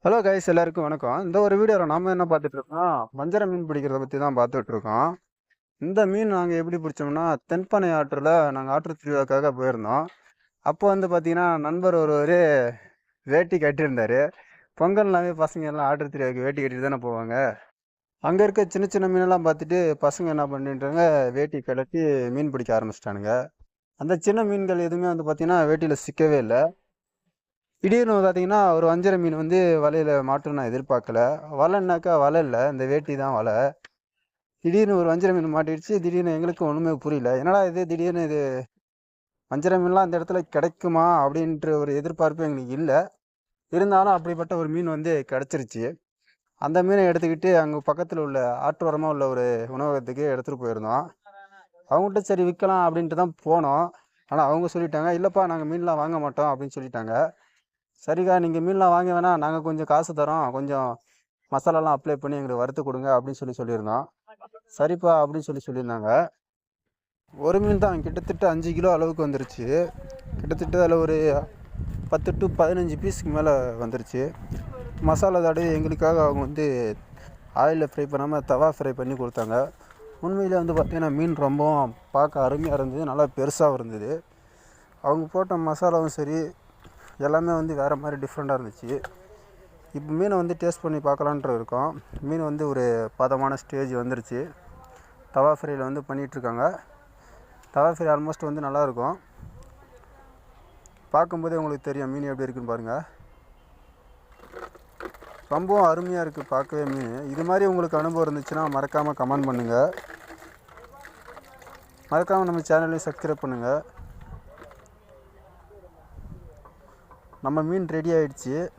Hello guys, எல்லாருக்கும் வணக்கம். இந்த ஒரு வீடியோவில் நாம என்ன பார்த்துட்டு இருக்கோம், வஞ்சர மீன் பிடிக்கிறத பற்றி தான் பார்த்துட்டு இருக்கோம். இந்த மீன் நாங்கள் எப்படி பிடிச்சோம்னா, தென்பனை ஆற்றில் நாங்கள் ஆற்று திருவிழாக்காக போயிருந்தோம். அப்போ வந்து பார்த்தீங்கன்னா நண்பர் ஒருவர் வேட்டி கட்டியிருந்தாரு. பொங்கல்னாவே பசங்க எல்லாம் ஆற்று திருவிழாவுக்கு வேட்டி கட்டிட்டு தானே போவாங்க. அங்கே இருக்க சின்ன சின்ன மீனெல்லாம் பார்த்துட்டு பசங்க என்ன பண்ணிட்டாங்க, வேட்டி கழட்டி மீன் பிடிக்க ஆரம்பிச்சிட்டானுங்க. அந்த சின்ன மீன்கள் எதுவுமே வந்து பார்த்தீங்கன்னா வேட்டியில் சிக்கவே இல்லை. திடீர்னு பார்த்தீங்கன்னா ஒரு வஞ்சர மீன் வந்து வலையில் மாட்டுன்னு நான் எதிர்பார்க்கல. வலைன்னாக்கா வலை இல்லை, இந்த வேட்டி தான் வலை. திடீர்னு ஒரு வஞ்சர மீன் மாட்டிடுச்சு. திடீர்னு எங்களுக்கு ஒன்றுமே புரியல, என்னடா இது திடீர்னு இது வஞ்சர மீன்லாம் அந்த இடத்துல கிடைக்குமா அப்படின்ற ஒரு எதிர்பார்ப்பு எங்களுக்கு இல்லை. இருந்தாலும் அப்படிப்பட்ட ஒரு மீன் வந்து கிடச்சிருச்சு. அந்த மீனை எடுத்துக்கிட்டு அங்கே பக்கத்தில் உள்ள ஆற்றோரமாக உள்ள ஒரு உணவகத்துக்கு எடுத்துகிட்டு போயிருந்தோம். அவங்ககிட்ட சரி விற்கலாம் அப்படின்ட்டு தான் போனோம். ஆனால் அவங்க சொல்லிட்டாங்க, இல்லைப்பா நாங்கள் மீன்லாம் வாங்க மாட்டோம் அப்படின்னு சொல்லிட்டாங்க. சரிக்கா, நீங்கள் மீன்லாம் வாங்க வேணாம், நாங்கள் கொஞ்சம் காசு தரோம், கொஞ்சம் மசாலாலாம் அப்ளை பண்ணி எங்களுக்கு வறுத்து கொடுங்க அப்படின்னு சொல்லியிருந்தோம். சரிப்பா அப்படின்னு சொல்லியிருந்தாங்க. ஒரு மீன் தான் கிட்டத்தட்ட 5 கிலோ அளவுக்கு வந்துருச்சு. கிட்டத்தட்ட அதில் ஒரு 10 to 15 பீஸுக்கு மேலே வந்துருச்சு. மசாலா தடவை எங்களுக்காக அவங்க வந்து ஆயிலில் ஃப்ரை பண்ணாமல் தவா ஃப்ரை பண்ணி கொடுத்தாங்க. உண்மையிலே வந்து பார்த்திங்கன்னா மீன் ரொம்பவும் பார்க்க அருமையாக இருந்தது, நல்லா பெருசாகவும் இருந்தது. அவங்க போட்ட மசாலாவும் சரி எல்லாமே வந்து வேறு மாதிரி டிஃப்ரெண்ட்டாக இருந்துச்சு. இப்போ மீனை வந்து டேஸ்ட் பண்ணி பார்க்கலான்ட்டு இருக்கோம். மீன் வந்து ஒரு பதமான ஸ்டேஜ் வந்துருச்சு. தவா ஃப்ரையில் வந்து பண்ணிகிட்ருக்காங்க. தவா ஃப்ரை ஆல்மோஸ்ட் வந்து நல்லாயிருக்கும். பார்க்கும்போதே உங்களுக்கு தெரியும் மீன் எப்படி இருக்குன்னு பாருங்கள். ரொம்பவும் அருமையாக இருக்குது பார்க்கவே மீன். இது மாதிரி உங்களுக்கு அனுபவம் இருந்துச்சுன்னா மறக்காமல் கமெண்ட் பண்ணுங்கள். மறக்காமல் நம்ம சேனலையும் சப்ஸ்கிரைப் பண்ணுங்கள். நம்ம மீன் ரெடி ஆகிடுச்சு.